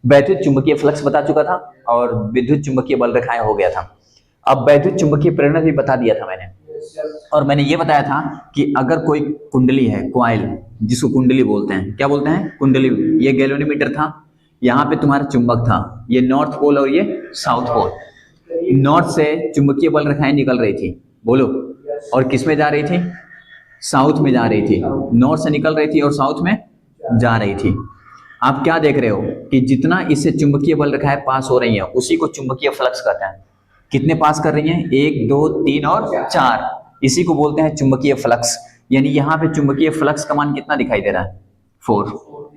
वैद्युत चुंबकीय फ्लक्स बता चुका था और विद्युत चुंबकीय बल रेखाएं हो गया था। अब वैद्युत चुंबकीय प्रेरण भी बता दिया था मैंने, और मैंने ये बताया था कि अगर कोई कुंडली है, क्वाइल, जिसको कुंडली बोलते हैं, क्या बोलते हैं, कुंडली, ये गैल्वेनोमीटर था, यहाँ पे तुम्हारा चुंबक था, ये नॉर्थ पोल और ये साउथ पोल। नॉर्थ से चुंबकीय बल रेखाएं निकल रही थी, बोलो, और किस में जा रही थी, साउथ में जा रही थी। नॉर्थ से निकल रही थी और साउथ में जा रही थी। आप क्या देख रहे हो कि जितना इससे चुंबकीय बल रेखाएं पास हो रही हैं उसी को चुंबकीय फ्लक्स कहते हैं। कितने पास कर रही हैं, 1 2 3 और 4, इसी को बोलते हैं चुंबकीय फ्लक्स। यानी यहाँ पे चुंबकीय फ्लक्स का मान कितना दिखाई दे रहा है, 4।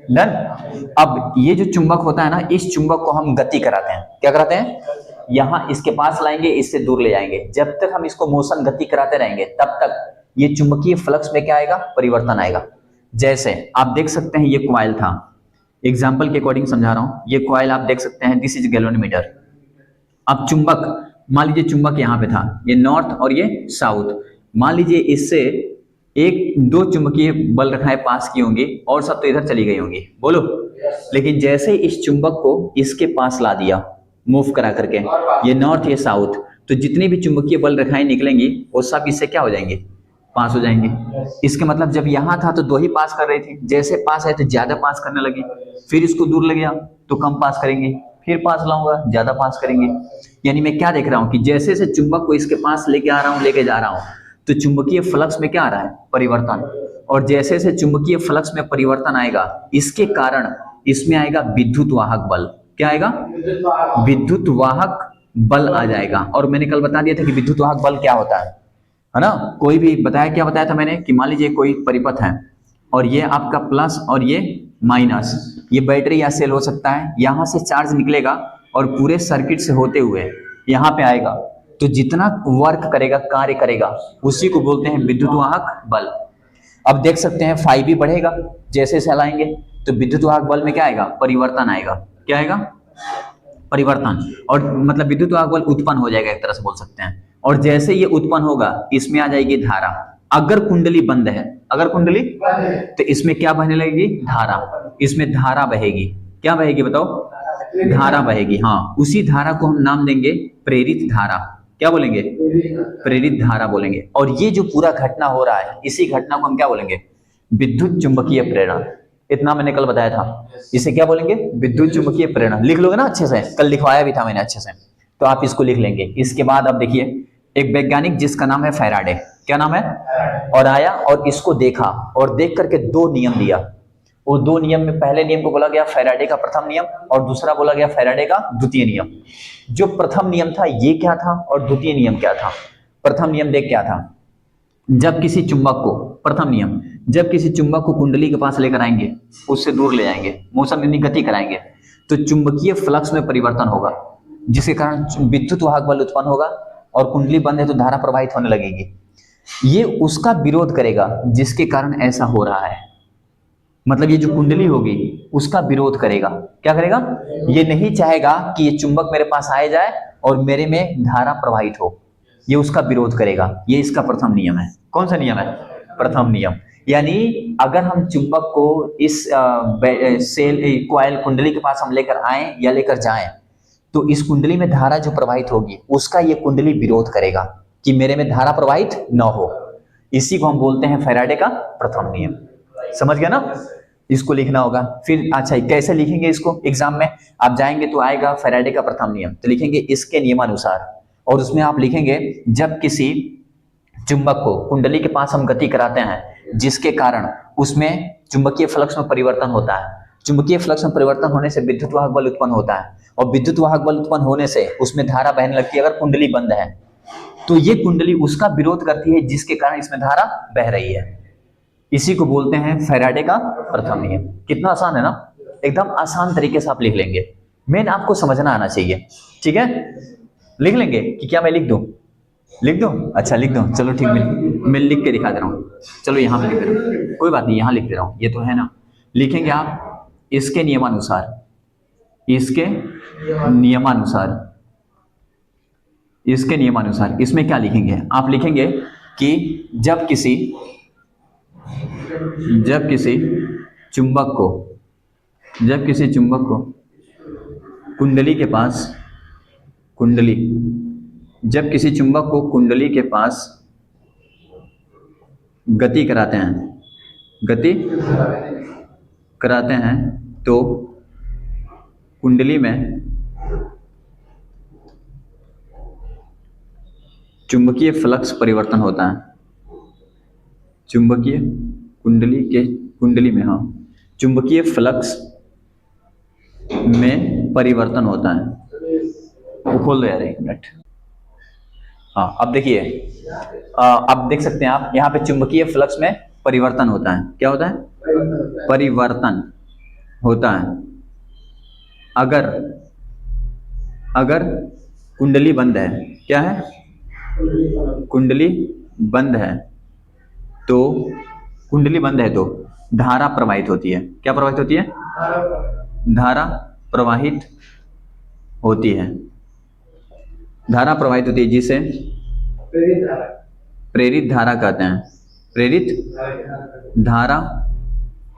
डन। अब ये जो चुंबक होता है ना, इस चुंबक को हम गति कराते हैं, क्या कराते हैं, यहाँ इसके पास लाएंगे, इससे दूर ले जाएंगे। जब तक हम इसको मोशन गति कराते रहेंगे तब तक ये चुंबकीय फ्लक्स में क्या आएगा, परिवर्तन आएगा। जैसे आप देख सकते हैं ये कॉइल था, एग्जाम्पल के अकॉर्डिंग समझा रहा हूं, ये कॉइल आप देख सकते हैं, दिस इज गैल्वेनोमीटर। अब चुंबक, मान लीजिए चुंबक यहाँ पे था, ये नॉर्थ और ये साउथ, मान लीजिए इससे 1 2 चुंबकीय बल रेखाएं पास की होंगी और सब तो इधर चली गई होंगी, बोलो। लेकिन जैसे इस चुंबक को इसके पास ला दिया, मूव करा करके, ये नॉर्थ ये साउथ, तो जितनी भी चुंबकीय बल रेखाएं निकलेंगी वो सब इससे क्या हो जाएंगे, पास हो जाएंगे। इसके मतलब जब यहाँ था तो 2 ही पास कर रही थी, जैसे पास है तो ज्यादा पास करने लगी, फिर इसको दूर ले गया तो कम पास करेंगे, फिर पास लाऊंगा ज्यादा पास करेंगे। यानी मैं क्या देख रहा हूं कि जैसे जैसे चुंबक को इसके पास लेके आ रहा हूं, लेके जा रहा हूं, तो चुंबकीय फ्लक्स में क्या आ रहा है, परिवर्तन। और जैसे जैसे चुंबकीय फ्लक्स में परिवर्तन आएगा, इसके कारण इसमें आएगा विद्युत वाहक बल। क्या आएगा, विद्युत वाहक बल आ जाएगा। और मैंने कल बता दिया था कि विद्युत वाहक बल क्या होता है ना, कोई भी बताया, क्या बताया था मैंने कि मान लीजिए कोई परिपथ है और ये आपका प्लस और ये माइनस, ये बैटरी या सेल हो सकता है, यहां से चार्ज निकलेगा और पूरे सर्किट से होते हुए यहाँ पे आएगा, तो जितना वर्क करेगा, कार्य करेगा, उसी को बोलते हैं विद्युत वाहक बल। अब देख सकते हैं फाई भी बढ़ेगा, जैसे जैसे हलाएंगे तो विद्युत वाहक बल में क्या आएगा, परिवर्तन आएगा। क्या आएगा, परिवर्तन। और मतलब विद्युत वाहक बल उत्पन्न हो जाएगा, एक तरह से बोल सकते हैं। और जैसे ये उत्पन्न होगा, इसमें आ जाएगी धारा। अगर कुंडली बंद है, अगर कुंडली, तो इसमें क्या बहने लगेगी, धारा, इसमें धारा बहेगी। क्या बहेगी बताओ, धारा बहेगी। हाँ, उसी धारा को हम नाम देंगे प्रेरित धारा। क्या बोलेंगे, प्रेरित धारा बोलेंगे। और ये जो पूरा घटना हो रहा है, इसी घटना को हम क्या बोलेंगे, विद्युत चुंबकीय प्रेरण। इतना मैंने कल बताया था, इसे क्या बोलेंगे, विद्युत चुंबकीय प्रेरण। लिख लोगे ना अच्छे से, कल लिखवाया भी था मैंने अच्छे से, तो आप इसको लिख लेंगे। इसके बाद अब देखिए, एक वैज्ञानिक जिसका नाम है फैराडे, क्या नाम है, और आया और इसको देखा, और देख करके 2 नियम दिया। वो 2 नियम में पहले नियम को बोला गया फैराडे का प्रथम नियम, और दूसरा बोला गया फैराडे का द्वितीय नियम। जो प्रथम नियम था ये क्या था, और द्वितीय नियम क्या था। प्रथम नियम देख क्या था, जब किसी चुंबक को, प्रथम नियम, जब किसी चुंबक को कुंडली के पास लेकर आएंगे, उससे दूर ले जाएंगे, मोशन यानी गति कराएंगे, तो चुंबकीय फ्लक्स में परिवर्तन होगा, जिसके कारण विद्युत वाहक बल उत्पन्न होगा, और कुंडली बंद है तो धारा प्रवाहित होने लगेगी। ये उसका विरोध करेगा जिसके कारण ऐसा हो रहा है। मतलब ये जो कुंडली होगी उसका विरोध करेगा। क्या करेगा, ये नहीं चाहेगा कि ये चुंबक मेरे पास आए जाए और मेरे में धारा प्रवाहित हो, ये उसका विरोध करेगा। ये इसका प्रथम नियम है। कौन सा नियम है, प्रथम नियम। यानी अगर हम चुंबक को इस सेल कॉइल कुंडली के पास हम लेकर आए या लेकर जाएं, तो इस कुंडली में धारा जो प्रवाहित होगी उसका ये कुंडली विरोध करेगा कि मेरे में धारा प्रवाहित न हो। इसी को हम बोलते हैं फैराडे का प्रथम नियम। समझ गया ना, इसको लिखना होगा। फिर अच्छा, कैसे लिखेंगे इसको, एग्जाम में आप जाएंगे तो आएगा फैराडे का प्रथम नियम, तो लिखेंगे इसके नियमानुसार, और उसमें आप लिखेंगे जब किसी चुंबक को कुंडली के पास हम गति कराते हैं जिसके कारण उसमें चुंबकीय फ्लक्स में परिवर्तन होता है, चुंबकीय फ्लक्स में परिवर्तन होने से विद्युत वाहक बल उत्पन्न होता है, और विद्युत वाहक बल उत्पन्न होने से उसमें धारा बहने लगती है। अगर कुंडली बंद है तो ये कुंडली उसका विरोध करती है जिसके कारण इसमें धारा बह रही है। इसी को बोलते हैं फैराडे का प्रथम नियम। कितना आसान है ना, एकदम आसान तरीके से आप लिख लेंगे। मेन आपको समझना आना चाहिए, ठीक है। लिख लेंगे कि क्या मैं लिख दूं, लिख दूं, अच्छा लिख दूं, चलो ठीक, मैं लिख के दिखा दे रहा हूँ। चलो यहाँ पे लिख दे रहा हूँ, कोई बात नहीं, यहाँ लिख दे रहा हूँ, ये तो है ना। लिखेंगे आप इसके नियमानुसार, इसके नियमानुसार, इसके नियमानुसार। इसमें क्या लिखेंगे, आप लिखेंगे कि जब किसी चुंबक को, जब किसी चुंबक को कुंडली के पास, कुंडली, जब किसी चुंबक को कुंडली के पास गति कराते हैं, गति कराते हैं तो कुंडली में चुंबकीय फ्लक्स परिवर्तन होता है। चुंबकीय कुंडली में, हाँ, चुंबकीय फ्लक्स में परिवर्तन होता है। वो खोल दो यार एक मिनट। हाँ, अब देखिए, अब देख सकते हैं आप यहाँ पे चुंबकीय फ्लक्स में परिवर्तन होता है। क्या होता है? परिवर्तन होता है। अगर कुंडली बंद है, क्या है? कुंडली बंद है तो, कुंडली बंद है तो धारा प्रवाहित होती है। क्या प्रवाहित होती है? धारा प्रवाहित होती है। धारा प्रवाहित होती है जिसे प्रेरित धारा कहते हैं। प्रेरित धारा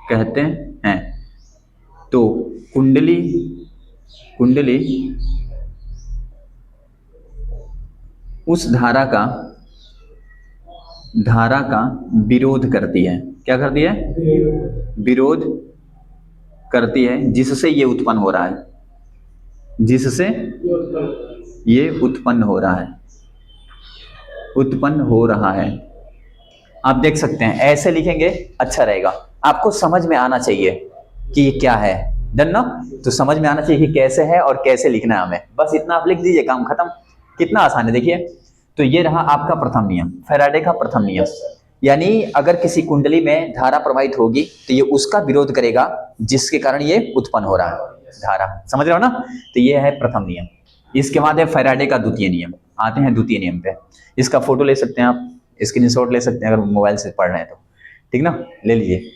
कहते हैं। तो कुंडली उस धारा का विरोध करती है। क्या करती है? विरोध करती है, जिससे ये उत्पन्न हो रहा है, जिससे ये उत्पन्न हो रहा है। आप देख सकते हैं, ऐसे लिखेंगे अच्छा रहेगा। आपको समझ में आना चाहिए कि ये क्या है। डन ना? तो समझ में आना चाहिए कि कैसे है और कैसे लिखना है हमें। बस इतना आप लिख दीजिए, काम खत्म। कितना आसान है देखिए। तो ये रहा आपका प्रथम नियम, फैराडे का प्रथम नियम। यानी अगर किसी कुंडली में धारा प्रवाहित होगी तो ये उसका विरोध करेगा, जिसके कारण ये उत्पन्न हो रहा है धारा। समझ रहे हो ना? तो ये है प्रथम नियम। इसके बाद है फैराडे का द्वितीय नियम। आते हैं द्वितीय नियम पे। इसका फोटो ले सकते हैं आप, स्क्रीनशॉट ले सकते हैं अगर मोबाइल से पढ़ रहे हैं तो, ठीक ना? ले लीजिए।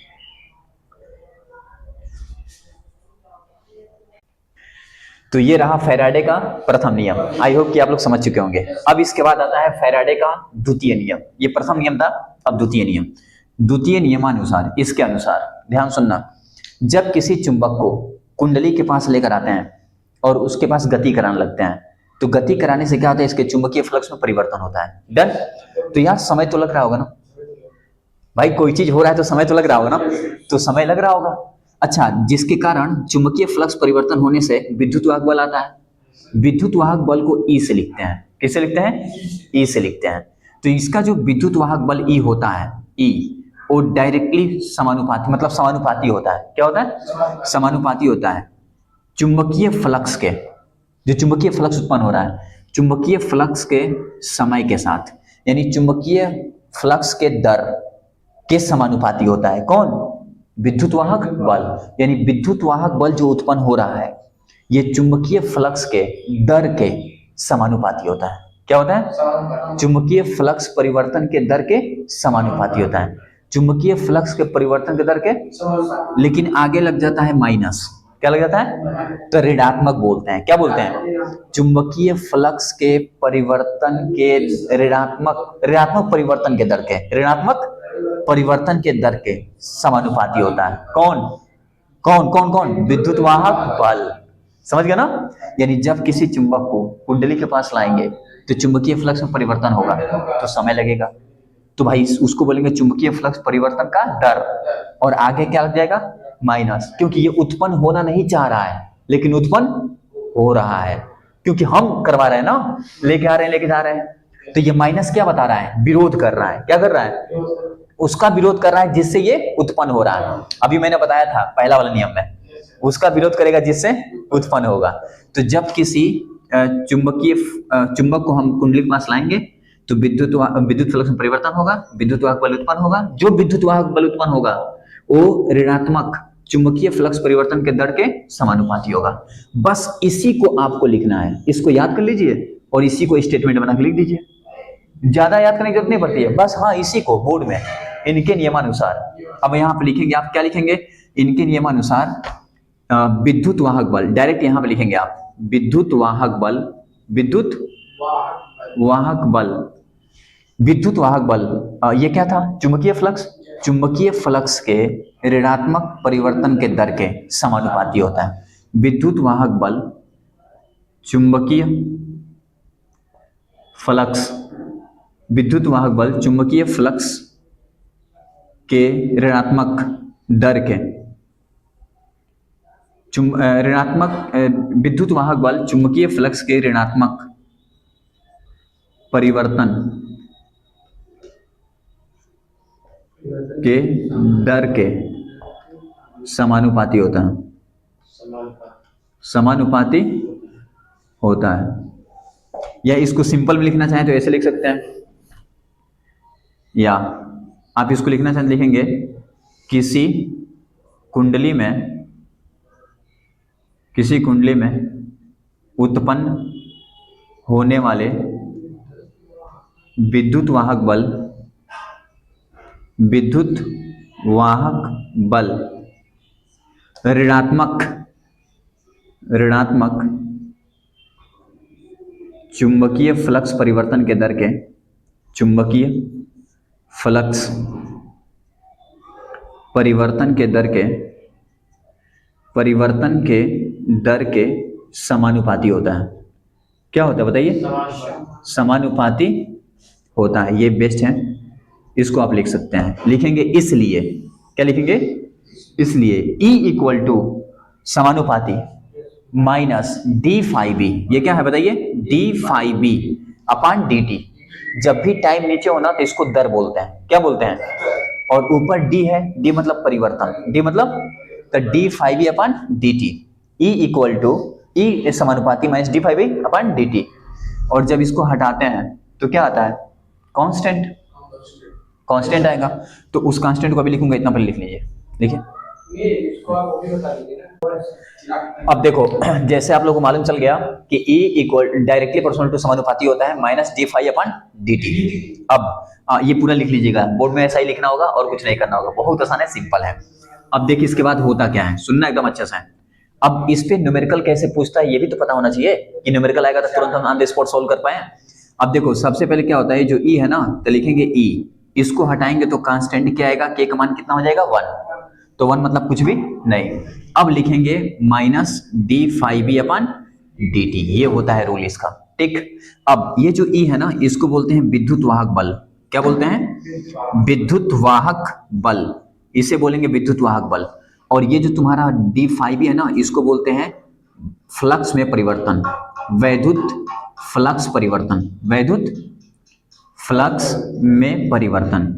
तो ये रहा फैराडे का प्रथम नियम। आई होप कि आप लोग समझ चुके होंगे। अब इसके बाद आता है फैराडे का द्वितीय नियम। ये प्रथम नियम था, अब द्वितीय नियम। द्वितीय नियमानुसार, इसके अनुसार ध्यान सुनना, जब किसी चुंबक को कुंडली के पास लेकर आते हैं और उसके पास गति कराने लगते हैं, तो गति कराने से क्या होता है? इसके चुंबकीय फ्लक्स में परिवर्तन होता है। डन? तो यार समय तो लग रहा होगा ना भाई, कोई चीज हो रहा है तो समय तो लग रहा होगा ना? तो समय लग रहा होगा। अच्छा, जिसके कारण चुंबकीय फ्लक्स परिवर्तन होने से विद्युत वाहक बल आता है। विद्युत वाहक बल को ई से लिखते हैं। किससे लिखते हैं? ई से लिखते हैं। तो इसका जो विद्युत वाहक बल ई होता है, ई, वो डायरेक्टली समानुपाती, मतलब समानुपाती होता है। क्या होता है? समानुपाती होता है चुंबकीय फ्लक्स के, जो चुंबकीय फ्लक्स उत्पन्न हो रहा है, चुंबकीय फ्लक्स के समय के साथ, यानी चुंबकीय फ्लक्स के दर के समानुपाती होता है। कौन? विद्युत वाहक बल। यानी विद्युत वाहक बल जो उत्पन्न हो रहा है, ये चुंबकीय फ्लक्स के दर के समानुपाती होता है। क्या होता है? चुंबकीय फ्लक्स परिवर्तन के दर के समानुपाती होता है। चुंबकीय फ्लक्स के परिवर्तन के दर के, लेकिन आगे लग जाता है माइनस। क्या लग जाता है? तो ऋणात्मक बोलते हैं। क्या बोलते हैं? चुंबकीय फ्लक्स के परिवर्तन के ऋणात्मक परिवर्तन के दर के, ऋणात्मक परिवर्तन के दर के समानुपाती होता है। कौन? विद्युत वाहक बल। समझ गया ना? यानी जब किसी चुंबक को कुंडली के पास लाएंगे तो चुंबकीय फ्लक्स में परिवर्तन होगा तो समय लगेगा। तो भाई उसको बोलेंगे चुंबकीय फ्लक्स परिवर्तन का दर, और आगे क्या लग जाएगा? माइनस, क्योंकि ये उत्पन्न होना नहीं चाह रहा है लेकिन उत्पन्न हो रहा है, क्योंकि हम करवा रहे हैं ना, लेके आ रहे हैं, लेके जा रहे हैं। तो ये माइनस क्या बता रहा है? विरोध कर रहा है। क्या कर रहा है? उसका विरोध कर रहा है जिससे ये उत्पन्न हो रहा है। अभी मैंने बताया था पहला वाला नियम में, उसका विरोध करेगा जिससे उत्पन्न होगा। तो जब किसी चुंबक को हम कुंडली के पास लाएंगे तो विद्युत फ्लक्स में परिवर्तन होगा, विद्युत वाहक बल उत्पन्न होगा। जो विद्युत वाहक बल उत्पन्न होगा वो ऋणात्मक चुंबकीय फ्लक्स परिवर्तन के दर के समानुपाती होगा। बस इसी को आपको लिखना है, इसको याद कर लीजिए और इसी को स्टेटमेंट बना के लिख दीजिए। ज्यादा याद करने की जरूरत नहीं पड़ती है, बस हाँ इसी को बोर्ड में इनके नियमानुसार। अब यहाँ पे लिखेंगे आप, क्या लिखेंगे? इनके नियमानुसार विद्युत वाहक बल, डायरेक्ट यहाँ पे लिखेंगे आप विद्युत वाहक बल, विद्युत वाहक बल। ये क्या था? चुंबकीय फ्लक्स। चुंबकीय फ्लक्स के ऋणात्मक परिवर्तन के दर के समानुपाती होता है। विद्युत वाहक बल चुंबकीय फ्लक्स, विद्युत वाहक बल चुंबकीय फ्लक्स के ऋणात्मक दर के ऋणात्मक विद्युत वाहक बल चुंबकीय फ्लक्स के ऋणात्मक परिवर्तन के दर के समानुपाती होता है, समानुपाती होता है। या इसको सिंपल में लिखना चाहें तो ऐसे लिख सकते हैं, या आप इसको लिखना चाहें लिखेंगे किसी कुंडली में उत्पन्न होने वाले विद्युत वाहक बल ऋणात्मक चुंबकीय फ्लक्स परिवर्तन के दर के चुंबकीय फ्लक्स परिवर्तन के दर के समानुपाती होता है। क्या होता है बताइए? समानुपाती होता है। ये बेस्ट है, इसको आप लिख सकते हैं। लिखेंगे इसलिए, क्या लिखेंगे? इसलिए E इक्वल टू समानुपाती माइनस डी फाई बी। ये क्या है बताइए? D phi B upon D T. जब भी टाइम नीचे होना तो इसको दर बोलते हैं। क्या बोलते हैं? और ऊपर डी है, डी मतलब परिवर्तन, डी मतलब तो D phi B upon D T. E equal to E समानुपाती minus D phi B upon D T. और जब इसको हटाते हैं तो क्या आता है? कांस्टेंट, कांस्टेंट आएगा। तो उस कांस्टेंट को अभी लिखूंगा, इतना पहले लिख लीजिए। देखिए अब देखो, जैसे आप लोगों को मालूम चल गया कि E equal directly proportional to समानुपाती होता है minus D phi upon D T. अब ये पूरा लिख लीजिएगा, बोर्ड में ऐसा ही लिखना होगा और कुछ नहीं करना होगा, बहुत आसान है, सिंपल है। अब देखिए इसके बाद होता क्या है, सुनना एकदम अच्छे से। अब इस पे न्यूमेरिकल कैसे पूछता है ये भी तो पता होना चाहिए कि न्यूमेरिकल आएगा तो तुरंत हम ऑन द स्पॉट सोल्व कर पाए। अब देखो सबसे पहले क्या होता है, जो E है ना तो लिखेंगे E, इसको हटाएंगे तो कांस्टेंट क्या आएगा? K का मान कितना हो जाएगा? 1। तो 1 मतलब कुछ भी नहीं। अब लिखेंगे minus D phi B upon D T, ये होता है रूल इसका, ठीक। अब ये जो E है ना इसको बोलते हैं विद्युत वाहक बल। क्या बोलते हैं? विद्युत वाहक बल, इसे बोलेंगे विद्युत वाहक बल। और ये जो तुम्हारा डी फाई बी है ना इसको बोलते हैं फ्लक्स में परिवर्तन, वैद्युत फ्लक्स परिवर्तन, वैद्युत फ्लक्स में परिवर्तन।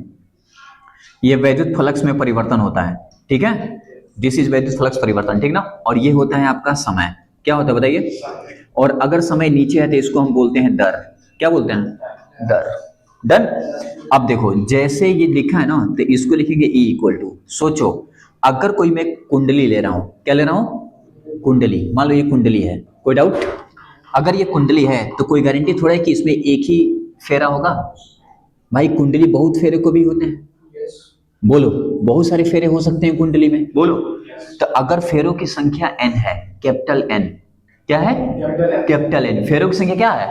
ये वैद्युत फ्लक्स में परिवर्तन होता है, ठीक है। दिस इज वैद्युत फ्लक्स परिवर्तन, ठीक ना। और ये होता है आपका समय। क्या होता है बताइए? और अगर समय नीचे है तो इसको हम बोलते हैं दर। क्या बोलते हैं? दर। डन। अब देखो जैसे ये लिखा है ना तो इसको लिखेंगे E इक्वल टू, सोचो अगर कोई मैं कुंडली ले रहा हूं, क्या ले रहा हूं? कुंडली। मान लो ये कुंडली है, कोई डाउट? अगर ये कुंडली है तो कोई गारंटी थोड़ा है कि इसमें एक ही फेरा होगा? भाई कुंडली बहुत फेरे को भी होते हैं, बोलो बहुत सारे फेरे हो सकते हैं कुंडली में, बोलो। तो अगर फेरों की संख्या n है, कैपिटल N, क्या है? Capital N। फेरों की संख्या क्या है?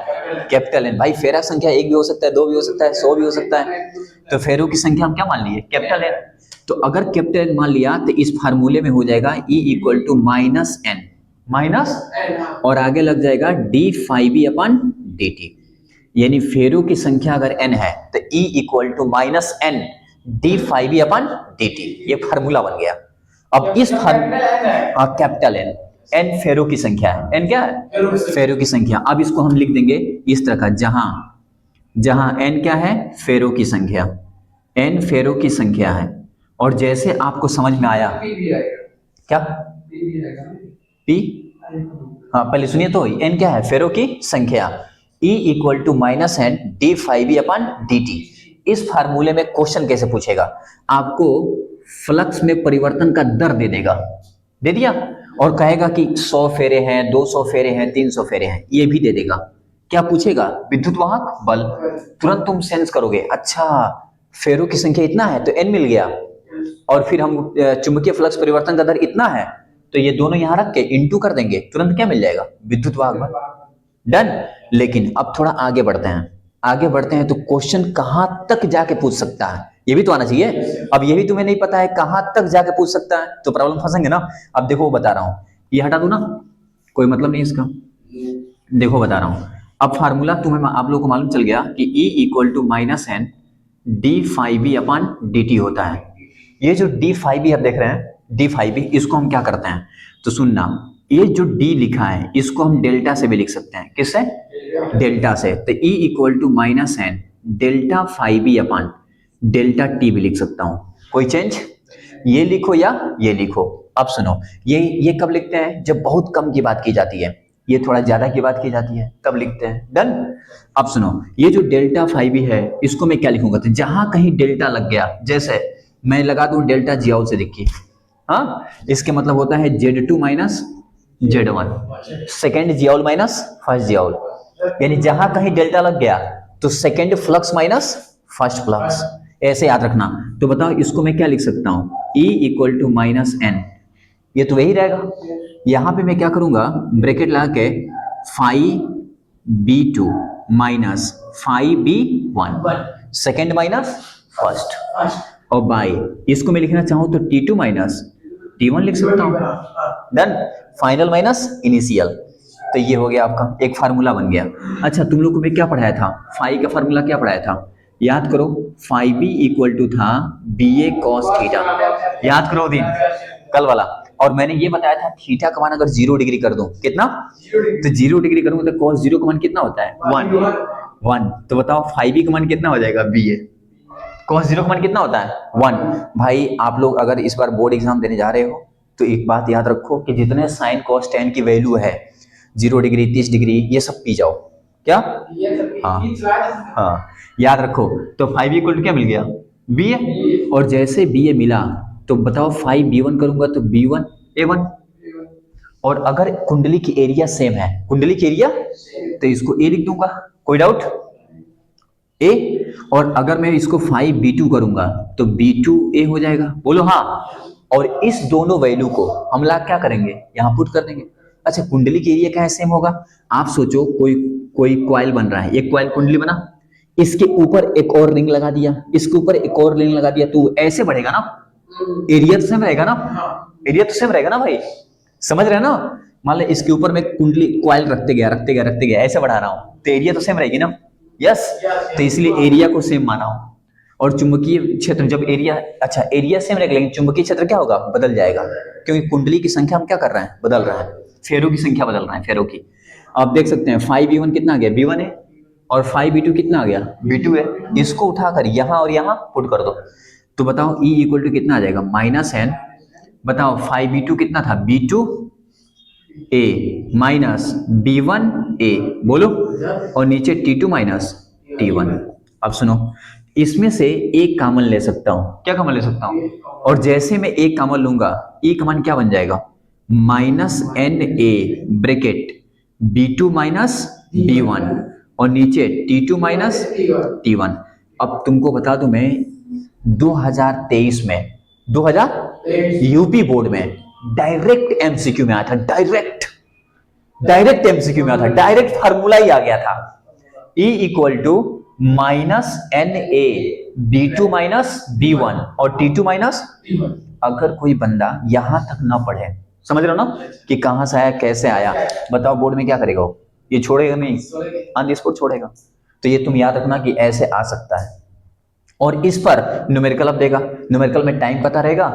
Capital N। भाई फेरा संख्या 1 भी हो सकता है, 2 भी हो सकता है, 100 भी हो सकता है। तो फेरों की संख्या हम क्या मान लिए? Capital N। तो अगर कैपिटल N मान लिया तो इस फार्मूले में हो जाएगा E equal to minus N, minus और आगे लग जाएगा D phi B upon D T. यानी फेरों की संख्या अगर n है तो E equal to minus N D phi B upon D T, ये फार्मूला बन गया। अब इस कैपिटल N फेरों की संख्या है, n क्या है? फेरों की संख्या। अब इसको हम लिख देंगे इस तरह का, जहां n क्या है? फेरों की संख्या, n फेरों की संख्या है। और जैसे आपको समझ में आया क्या P, हाँ पहले सुनिए तो, n क्या है? फेरों की संख्या। E equal to minus N D phi B upon D T. इस फार्मूले में क्वेश्चन कैसे पूछेगा? आपको फ्लक्स में परिवर्तन का दर दे देगा, दे दिया, और कहेगा कि 100 फेरे हैं, 200 फेरे हैं, 300 फेरे हैं, ये भी दे देगा। क्या पूछेगा? विद्युत वाहक बल। तुरंत तुम सेंस करोगे, अच्छा फेरों की संख्या इतना है तो n मिल गया, और फिर हम चुंबकीय फ्लक्स परिवर्तन का दर इतना है तो ये दोनों यहां रख के इंटू कर देंगे, तुरंत क्या मिल जाएगा? विद्युत वाहक बल। डन। लेकिन अब थोड़ा आगे बढ़ते हैं, तो क्वेश्चन कहां तक जाके पूछ सकता है ये भी तो आना चाहिए। अब ये भी तुम्हें नहीं पता है कहां तक जाके पूछ सकता है तो प्रॉब्लम फंसेंगे ना। अब देखो वो बता रहा हूं, ये हटा दो ना, कोई मतलब नहीं इसका, देखो बता रहा हूं, अब फार्मूला तुम्हें आप लोगों को मालूम चल गया कि E equal to minus N D phi B upon D T होता है। ये जो डी फाइव बी आप देख रहे हैं, डी फाइव बी, इसको हम क्या करते हैं, तो सुनना, ये जो डी लिखा है इसको हम डेल्टा से भी लिख सकते हैं। किससे? डेल्टा से। तो E equal to minus N delta phi B upon delta T भी लिख सकता हूं। कोई चेंज? ये लिखो या ये लिखो। अब सुनो, ये कब लिखते हैं? जब बहुत कम की बात की जाती है, ये थोड़ा ज्यादा की बात की जाती है, तब लिखते हैं। डन। अब सुनो, ये जो डेल्टा फाइव है इसको मैं क्या लिखूंगा, तो जहां कहीं डेल्टा लग गया, जैसे मैं लगा दूं डेल्टा जियाउल से देखिए, हाँ, इसके मतलब होता है Z2 minus Z1, second Ziaul minus first Ziaul, यानी जहां कहीं डेल्टा लग गया तो second flux minus first flux, ऐसे याद रखना। तो बताओ इसको मैं क्या लिख सकता हूं, E equal to minus N, ये तो वही रहेगा। यहां पे मैं क्या करूंगा, ब्रैकेट लगा के φB2 minus φB1, second minus first, और बाई इसको मैं लिखना चाहूं तो T2 माइनस T1 लिख सकता हूं। डन। फाइनल माइनस इनिशियल, तो ये हो गया आपका एक फार्मूला बन गया। अच्छा, तुम लोग को मैं क्या पढ़ाया था, फाई का फार्मूला क्या पढ़ाया था, याद करो, फाई बी इक्वल टू था BA cos थीटा, याद करो दिन कल वाला। और मैंने ये बताया था थीटा का मान अगर 0 डिग्री कर दूं, कितना, तो 0 डिग्री करूंगा तो cos 0 का मान कितना होता है, 1। तो बताओ फाई बी का मान कितना हो जाएगा, BA cos 0 का मान कितना होता है, 1। भाई आप लोग अगर इस बार बोर्ड एग्जाम देने जा रहे हो तो एक बात याद रखो कि जितने साइन कॉस टेन की वैल्यू है, 0 डिग्री 30 डिग्री, ये सब पी जाओ। क्या? हाँ, याद रखो। तो 5 इक्वल टू क्या मिल गया, BA, और जैसे BA मिला तो बताओ 5B1 करूंगा तो B1 A1, और अगर कुंडली की एरिया सेम है, कुंडली की एरिया, तो इसको A लिख दूंगा। कोई डाउट? A। और अगर मैं इसको 5B2 करूंगा तो B2 A हो जाएगा, बोलो हाँ। और इस दोनों वैल्यू को हम लोग क्या करेंगे, यहां पुट कर देंगे। अच्छा, कुंडली की एरिया क्या है, सेम होगा। आप सोचो कोई कॉइल बन रहा है, एक कॉइल कुंडली बना, इसके ऊपर एक और रिंग लगा दिया, इसके ऊपर एक और रिंग लगा दिया, तो ऐसे बढ़ेगा ना, एरिया तो सेम रहेगा ना, एरिया तो सेम रहेगा ना भाई, समझ रहे हैं ना। मान लो इसके ऊपर मैं कुंडली कॉइल रखते गया ऐसे बढ़ा रहा हूं, तो एरिया तो सेम रहेगी ना, यस। तो इसलिए एरिया को सेम माना हो। और चुंबकीय क्षेत्र जब एरिया, अच्छा एरिया सेम रहेगा लेकिन चुंबकीय क्षेत्र क्या होगा, बदल जाएगा, क्योंकि कुंडली की संख्या हम क्या कर रहे हैं, बदल रहे हैं, फेरों की संख्या बदल रहे हैं, फेरों की। आप देख सकते हैं 5B1 कितना आ गया, B1 है, और 5B2 कितना आ गया, B2 है। इसको उठाकर यहां और यहां पुट कर दो, तो बताओ E इक्वल टू कितना आ जाएगा, माइनस एन, बताओ 5B2 कितना था, B2A माइनस B1A, बोलो, और नीचे T2 माइनस T1। अब सुनो, इसमें से एक कॉमन ले सकता हूं, क्या कॉमन ले सकता हूं, और जैसे मैं एक कॉमन लूंगा, E का मान क्या बन जाएगा, minus NA bracket B2 minus B1, और नीचे T2 माइनस T1। अब तुमको बता दूं मैं 2023 में, 2000 यूपी बोर्ड में डायरेक्ट MCQ में आया था, डायरेक्ट MCQ में आया था, डायरेक्ट फार्मूला ही आ गया था, E equal to minus NA B2 minus B1 और T2 माइनस T1। अगर कोई बंदा यहां तक ना पढ़े, समझ रहे हो ना कि कहां से आया कैसे आया, बताओ बोर्ड में क्या करेगा, ये छोड़ेगा नहीं, ऑन द स्पॉट छोड़ेगा। तो ये तुम याद रखना कि ऐसे आ सकता है। और इस पर न्यूमेरिकल अब देगा, न्यूमेरिकल में टाइम पता रहेगा,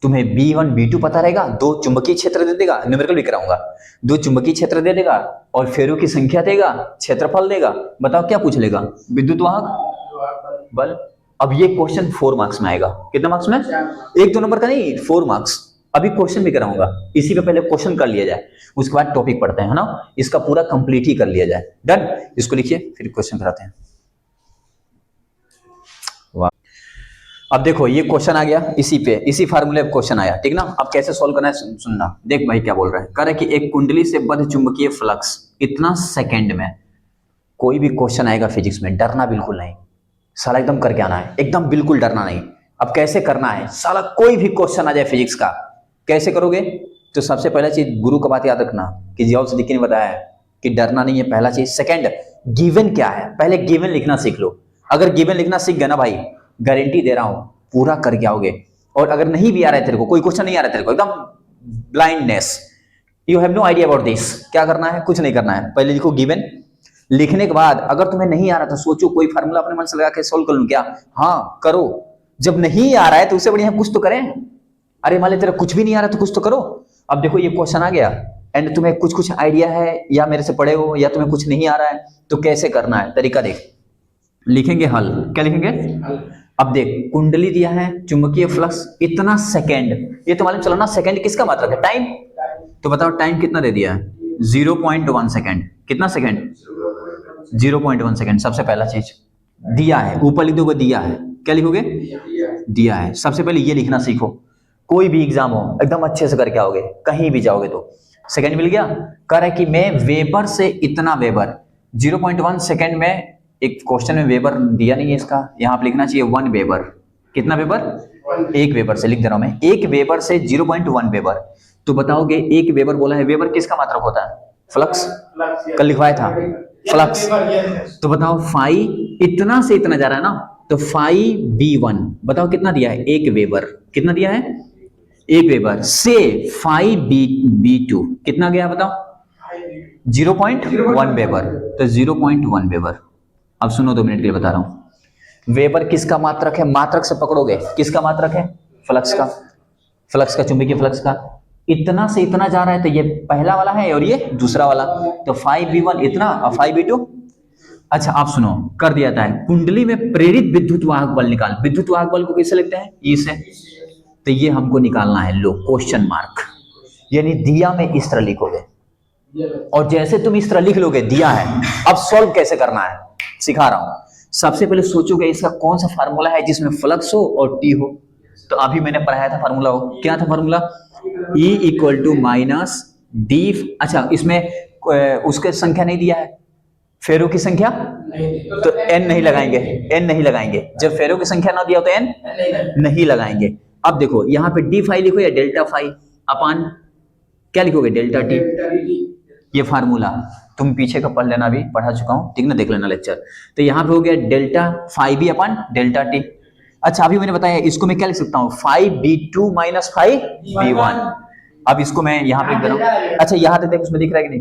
तुम्हें B1 B2 पता रहेगा, 2 चुंबकीय क्षेत्र दे देगा, न्यूमेरिकल भी कराऊंगा, 2 चुंबकीय क्षेत्र दे देगा, और फेरों की संख्या देगा, क्षेत्रफल देगा। बताओ क्या पूछ लेगा, विद्युत वाहक बल। अब ये क्वेश्चन 4 मार्क्स में आएगा, कितने मार्क्स में, 1-2 नंबर का नहीं, 4 मार्क्स। अभी क्वेश्चन भी कराऊंगा, इसी पे पहले क्वेश्चन कर लिया जाए, उसके बाद टॉपिक पढ़ते हैं, है ना, इसका पूरा कंप्लीट ही कर लिया जाए। डन। इसको लिखिए, फिर क्वेश्चन कराते हैं। अब देखो ये क्वेश्चन आ गया, इसी फार्मूले पे क्वेश्चन आया, ठीक ना। अब कैसे सॉल्व करना है सुनना। देख भाई क्या बोल रहा है, कह रहा है कि एक कुंडली से बद्ध चुंबकीय फ्लक्स इतना सेकंड में, कोई भी क्वेश्चन आएगा फिजिक्स में, डरना बिल्कुल नहीं, साला एकदम करके आना है, एकदम बिल्कुल डरना नहीं। अब कैसे करना है, साला कोई भी क्वेश्चन आ जाए फिजिक्स का, कैसे करोगे, तो सबसे पहला चीज गुरु का बात याद रखना कि जियाउल सिद्दीकी ने बताया है कि डरना नहीं है, पहला चीज। सेकंड, गिवन क्या है, पहले गिवन लिखना सीख लो। अगर गिवन लिखना सीख गए ना भाई, गारंटी दे रहा हूं पूरा करके आओगे। और अगर नहीं भी आ रहा है तेरे को, कोई क्वेश्चन नहीं आ रहा है तेरे को, एकदम blindness, you have no idea about this. क्या करना है? कुछ नहीं करना है। पहले लिखो गिवन, लिखने के बाद अगर तुम्हें नहीं आ रहा तो सोचो कोई फार्मूला अपने मन से लगा के सोल्व कर लूं क्या? हाँ करो। जब नहीं आ रहा है तो उससे बढ़िया कुछ तो करें। अरे मान ले तेरा कुछ भी नहीं आ रहा तो कुछ तो करो। अब देखो ये क्वेश्चन आ गया एंड तुम्हें कुछ कुछ आइडिया है या मेरे से पढ़े हो या तुम्हें कुछ नहीं आ रहा है तो कैसे करना है, तरीका देख। लिखेंगे हल। क्या लिखेंगे? अब देख कुंडली दिया है, चुंबकीय फ्लक्स इतना सेकेंड, ये तो मालूम चलो ना सेकेंड किसका मात्रक है? टाइम। तो बताओ टाइम कितना दे दिया है? 0.1 सेकेंड। कितना सेकेंड? 0.1 सेकेंड। सबसे पहला चीज दिया है, ऊपर लिख दोगे दिया है। क्या लिखोगे? दिया है। सबसे पहले ये लिखना सीखो। कोई भी एग्जाम हो एकदम अच्छे से करके आओगे, कहीं भी जाओगे तो। सेकेंड मिल गया। कह रहा है कि मैं वेबर से इतना वेबर, 0.1 सेकेंड में, एक क्वेश्चन में वेबर दिया नहीं है इसका, यहां पे लिखना चाहिए 1 वेबर। कितना वेबर? 1 वेबर से लिख दे रहा हूं मैं, 1 वेबर से 0.1 वेबर। तो बताओगे 1 वेबर बोला है, वेबर किसका मात्रक होता है? फ्लक्स। कल लिखवाया था फ्लक्स। तो बताओ फाई इतना से इतना जा रहा है ना, तो फाई B1 बताओ कितना दिया है? 1 वेबर। कितना दिया है? 1 वेबर से फाई B2 कितना गया बताओ? 0.1 वेबर। तो 0.1 वेबर। अब सुनो 2 मिनट के लिए बता रहा हूं। वेबर किसका मात्रक है? मात्रक से पकड़ोगे, किसका मात्रक है? फ्लक्स का। फ्लक्स का, चुंबकीय फ्लक्स का। इतना से इतना जा रहा है तो ये पहला वाला है और ये दूसरा वाला, तो 5B1 इतना और 5B2। अच्छा आप सुनो, कर दिया था है कुंडली में प्रेरित विद्युत वाहक बल निकाल। विद्युत वाहक बल को कैसे लिखते हैं? ई से। तो ये हमको निकालना है, लो क्वेश्चन मार्क, यानी दिया में इस तरह लिखोगे और जैसे तुम इस तरह लिख लोगे दिया है। अब सॉल्व कैसे करना है सिखा रहा हूं। सबसे पहले सोचोगे इसका कौन सा फार्मूला है जिसमें फ्लक्स हो और टी हो। तो अभी मैंने पढ़ाया था फार्मूला, हो क्या था फार्मूला? E = -d। अच्छा इसमें उसके संख्या नहीं दिया है, फेरो की संख्या, तो n नहीं लगाएंगे, n नहीं लगाएंगे। जब फेरो की संख्या ना दिया हो तो n नहीं लगाएंगे। अब देखो यहाँ पे डी फाई लिखो या डेल्टा फाई अपान क्या लिखोगे? Delta T. ये फार्मूला तुम पीछे का पढ़ लेना, अभी पढ़ा चुका हूं, ठीक ना, देख लेना लेक्चर। तो यहाँ पे हो गया delta phi B upon delta T. अच्छा अभी मैंने बताया इसको मैं क्या लिख सकता हूँ? 5B2 - 5B1। अब इसको मैं यहाँ पे लिख दे रहा हूँ। अच्छा यहाँ तक देख, उसमें दिख रहा है कि नहीं?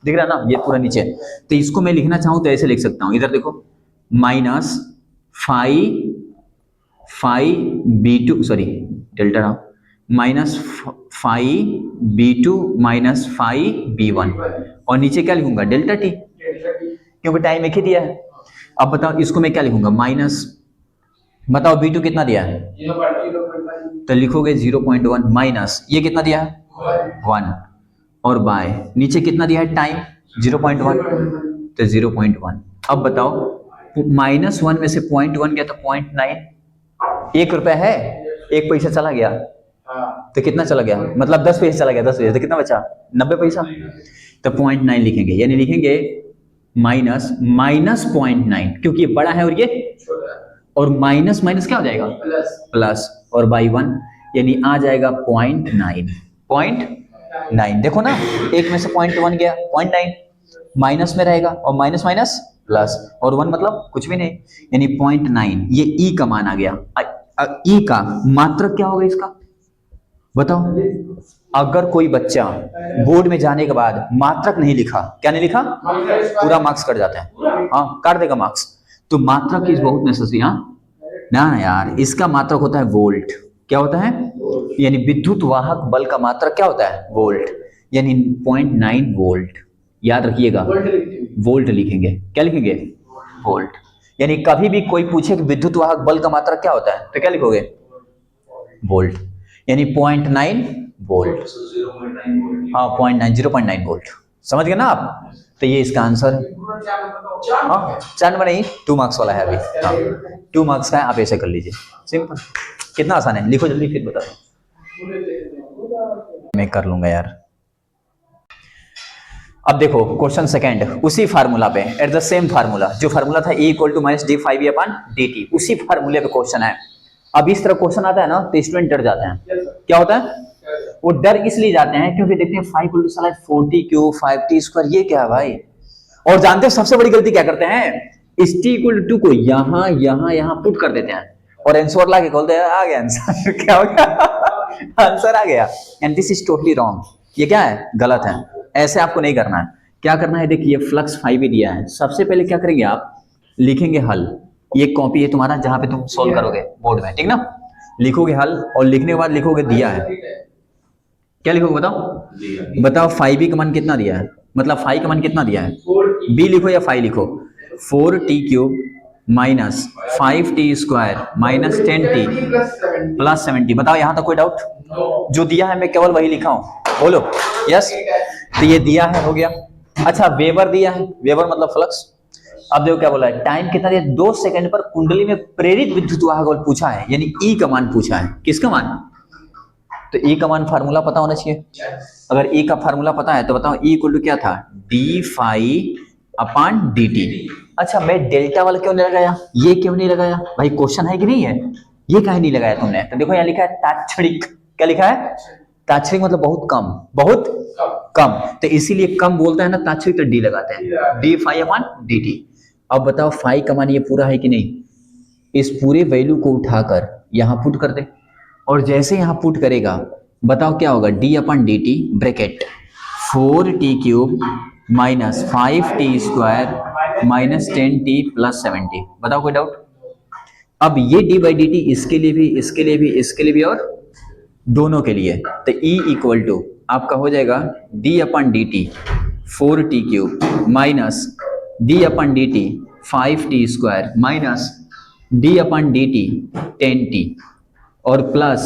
दिख रहा है ना, ये पूरा नीचे। तो इसको मैं लिखना चाहूँ तो ऐसे लिख सकता हूँ, इधर देखो -5B2 सॉरी डेल्टा रहा -5B2 - 5B1 और नीचे क्या लिखूंगा? डेल्टा टी, क्योंकि टाइम एक ही दिया है। अब बताओ इसको मैं क्या लिखूंगा? माइनस, बताओ B2 कितना दिया है? तो लिखोगे 0.1 माइनस ये कितना दिया है? 1 और बाय नीचे कितना दिया है? टाइम 0.1, तो 0.1। अब बताओ -1 में से 0.1 गया तो 0.9, 1 रुपया है, 1 पैसा चला गया तो कितना चला गया? मतलब 10 पैसे चला गया, 10 पैसे तो कितना बचा? 90 पैसा। तो 0.9 लिखेंगे, यानी लिखेंगे -0.9 क्योंकि ये बड़ा है और ये और माइनस माइनस क्या हो जाएगा? प्लस और बाई 1 यानी आ जाएगा 0.9। देखो ना, एक में से 0.1 गया, 0.9 माइनस में रहेगा और माइनस माइनस प्लस और 1 मतलब कुछ भी नहीं, यानी 0.9। ये ई का मान आ गया। ई का मात्रक क्या होगा इसका बताओ? अगर कोई बच्चा बोर्ड में जाने के बाद मात्रक नहीं लिखा, क्या नहीं लिखा, पूरा मार्क्स कट जाता है। हाँ काट देगा मार्क्स। तो मात्रक की बहुत नेसेसरी। हाँ ना यार, इसका मात्रक होता है वोल्ट। क्या होता है? यानी विद्युत वाहक बल का मात्रक क्या होता है? वोल्ट, यानी 0.9 वोल्ट। याद रखिएगा, वोल्ट लिखेंगे। क्या लिखेंगे? वोल्ट। यानी कभी भी कोई पूछे कि विद्युत वाहक बल का मात्रक क्या होता है तो क्या लिखोगे? वोल्ट, यानी 0.9 वोल्ट। हाँ 0.9 वोल्ट। समझ गए ना आप? तो ये इसका आंसर है। हाँ 4 नंबर नहीं, 2 मार्क्स वाला है अभी। हाँ 2 मार्क्स का है, आप ऐसे कर लीजिए, सिंपल। कितना आसान है, लिखो जल्दी फिर बता दो। मैं कर लूंगा यार। अब देखो क्वेश्चन सेकंड, उसी फार्मूला पे, एट द सेम फार्मूला, जो फार्मूला था E = -d5E/dt, उसी फार्मूले पे क्वेश्चन है। अब इस तरह क्वेश्चन आता है ना तो स्टूडेंट डर जाते हैं। क्या होता है? वो डर इसलिए जाते हैं क्योंकि देखते हैं 5 × 40³ 5t², ये क्या है भाई? और जानते हैं सबसे बड़ी गलती क्या करते हैं? इस t = 2 को यहां यहां यहां पुट कर देते हैं और आंसर ला के खोलते हैं, आ गया आंसर। क्या हो गया? आंसर आ गया। And this is totally wrong. ये क्या है, गलत है। ऐसे आपको नहीं करना है। क्या करना है, देखिए फ्लक्स फाइव ही दिया है। सबसे पहले क्या करेंगे आप, लिखेंगे हल। ये कॉपी है तुम्हारा जहां पे तुम सोल्व करोगे बोर्ड में, ठीक ना। लिखोगे हल और लिखने के बाद लिखोगे दिया है। क्या लिखोगे बताओ, बताओ फाइव का मान कितना दिया है, मतलब फाइव का मान कितना दिया है। बी लिखो या फाइव लिखो। 4t³ minus 5t² minus 10t plus 70। बताओ यहां तक कोई डाउट। जो दिया है मैं केवल वही लिखा हूं, बोलो यस। तो ये दिया है, हो गया। अच्छा वेबर दिया है, वेबर मतलब फ्लक्स। अब देखो क्या बोला है, टाइम कितना दिया, 2 सेकंड पर कुंडली में प्रेरित विद्युत वाहक बल पूछा है, यानी ई का मान पूछा है। किसका मान, तो ई का मान फार्मूला पता होना चाहिए। अगर ई का फार्मूला पता है तो बताओ ई इक्वल टू क्या था, d∅/dt। अच्छा मैं डेल्टा वाला क्यों नहीं लगाया, ये क्यों नहीं लगाया भाई, क्वेश्चन है कि नहीं है, ये काहे नहीं लगाया तुमने। तो देखो यहाँ लिखा है ताक्षणिक। क्या लिखा है, ताक्षणिक मतलब बहुत कम, बहुत कम। तो इसीलिए कम बोलता है ना ताक्षणिक, तो डी लगाते हैं, d∅/dt। अब बताओ फाई का मान ये पूरा है कि नहीं, इस पूरे वैल्यू को उठाकर यहां पुट कर दे, और जैसे यहां पुट करेगा बताओ क्या होगा, d/dt bracket 4t³ minus 5t² minus 10t plus 70। बताओ कोई डाउट। अब ये d/dt इसके लिए भी, इसके लिए भी, इसके लिए भी और दोनों के लिए। तो E इक्वल टू आपका हो जाएगा d/dt 4t³ minus d/dt 5t² minus d/dt 10t और प्लस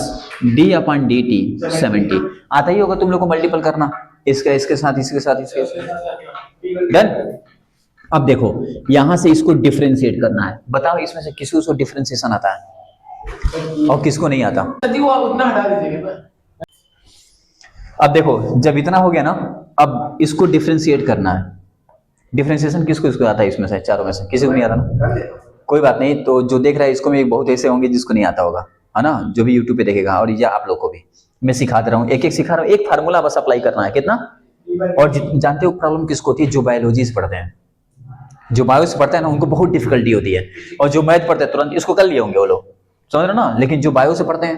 d/dt 70। आता ही होगा तुम लोग को मल्टीपल करना, इसका इसके साथ, इसके साथ, इसके साथ। डन। अब देखो यहां से इसको डिफरेंशिएट करना है। बताओ इसमें से किसी को डिफरेंशिएशन आता है और किसको नहीं आता। अब देखो जब इतना हो गया ना, अब इसको डिफरेंशिएट करना है। डिफरेंशिएशन किसको किसको आता है, इसमें से चारों में से किसी को नहीं आता ना, कोई बात नहीं। तो जो देख रहा है इसको में बहुत ऐसे होंगे जिसको नहीं आता होगा, है ना, जो भी यूट्यूब पे देखेगा, और या आप लोग को भी मैं सिखा दे रहा हूँ, एक एक सिखा रहा हूँ। एक फार्मूला बस अप्लाई करना है, कितना। और जानते हो प्रॉब्लम किसको होती है, जो बायोलॉजी से पढ़ते हैं, जो बायो से पढ़ते हैं ना उनको बहुत डिफिकल्टी होती है। और जो मैथ पढ़ते हैं तुरंत इसको कर लिए होंगे वो लोग, समझ रहे हो ना। लेकिन जो बायो से पढ़ते हैं,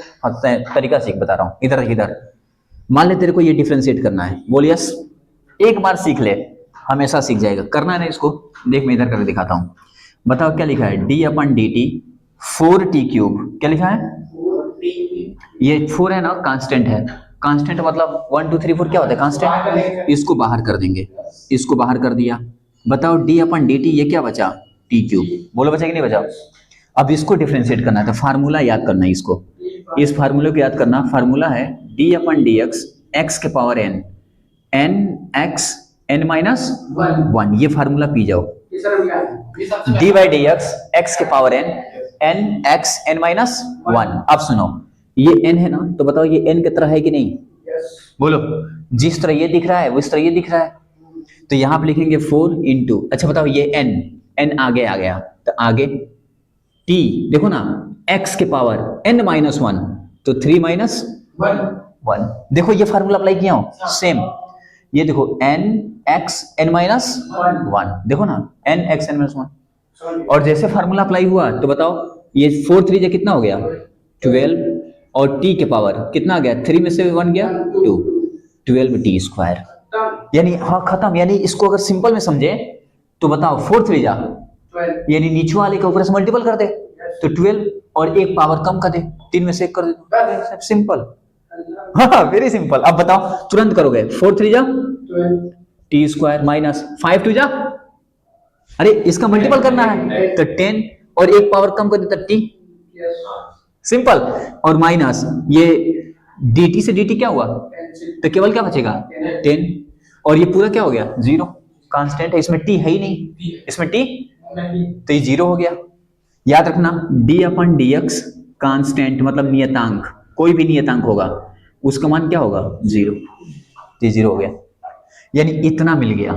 तरीका सीख बता रहा हूँ, इधर इधर मान ले तेरे को ये डिफरेंशिएट करना है, बोल यस। एक बार सीख ले हमेशा सीख जाएगा, करना है ना इसको। देख मैं इधर करके दिखाता हूँ। बताओ क्या लिखा है, d/dt 4t³। क्या लिखा है, ये 4 है ना, कांस्टेंट है। कांस्टेंट मतलब 1 2 3 4 क्या होता है, कांस्टेंट। इसको बाहर कर देंगे, इसको बाहर कर दिया। बताओ d/dt ये क्या बचा, t³। बोलो बचा कि नहीं बचा। अब इसको डिफरेंशिएट करना है, तो फार्मूला याद करना है इसको, इस फार्मूले को याद करना। फार्मूला है d/dx x के power n, n x n minus 1। ये फार्मूला पी जाओ, d/dx x के power n n x n minus 1। अब सुनो ये n है ना, तो बताओ ये n की तरह है कि नहीं। बोलो जिस तरह ये दिख रहा है उस तरह ये दिख रहा है। तो यहां पे लिखेंगे 4 इंटू, अच्छा बताओ ये n आगे आ गया, तो आगे t देखो ना, x के पावर n माइनस 1, तो 3 माइनस 1। देखो ये फार्मूला अप्लाई किया हूं सेम। ये देखो n x n माइनस 1, देखो ना n x n माइनस 1। और जैसे फार्मूला अप्लाई हुआ तो बताओ ये 4 3 कितना हो गया 12, और t के पावर कितना आ गया, 3 में से 1 गया 2, 12t²। यानी हाँ खत्म। यानी इसको अगर सिंपल में समझे तो बताओ 4 3 यानी नीचे वाले के ऊपर से मल्टीपल कर दे तो 12, और एक पावर कम कर दे, 3 में से 1 कर दे, सिंपल। हाँ वेरी सिंपल। अब बताओ तुरंत करोगे, 4 3 t² माइनस 5 2 अरे इसका मल्टीपल करना है तो 10, और एक पावर कम कर दे तो t, सिंपल। और माइनस ये dt से dt क्या हुआ, तो केवल क्या बचेगा 10, और ये पूरा क्या हो गया 0। कांस्टेंट है, इसमें t है ही नहीं, इसमें t तो ये 0 हो गया। याद रखना d/dx कांस्टेंट मतलब नियतांक, कोई भी नियतांक होगा उसका मान क्या होगा 0, तो 0 हो गया। यानी इतना मिल गया।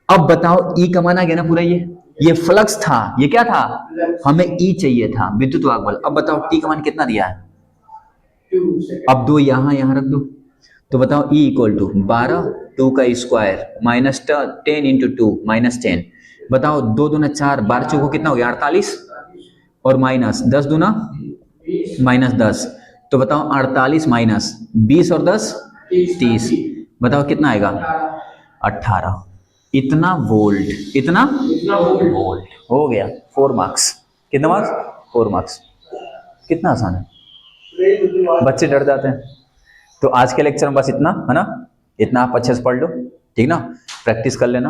अब बताओ E का मान आ गया ना पूरा। ये फ्लक्स था, ये क्या था, हमें E चाहिए था, विद्युत वाहक बल। अब बताओ T का मान कितना दिया है, अब 2 यहां रख दो, तो बताओ E इक्वल टू 12 2 का स्क्वायर माइनस 10 इंटू 2 माइनस 10। बताओ 2 दूना 4, 12 चौको कितना हो गया 48, और माइनस 10 दूना माइनस 10, तो बताओ 48 माइनस 20 और 10 30। बताओ कितना आएगा? 18। इतना वोल्ट, इतना वोल्ट हो गया। 4 मार्क्स। कितना मार्क्स? 4 मार्क्स। कितना आसान है, बच्चे डर जाते हैं। तो आज के लेक्चर में बस इतना है ना, इतना आप अच्छे से पढ़ लो, ठीक ना, प्रैक्टिस कर लेना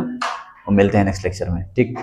और मिलते हैं नेक्स्ट लेक्चर में, ठीक।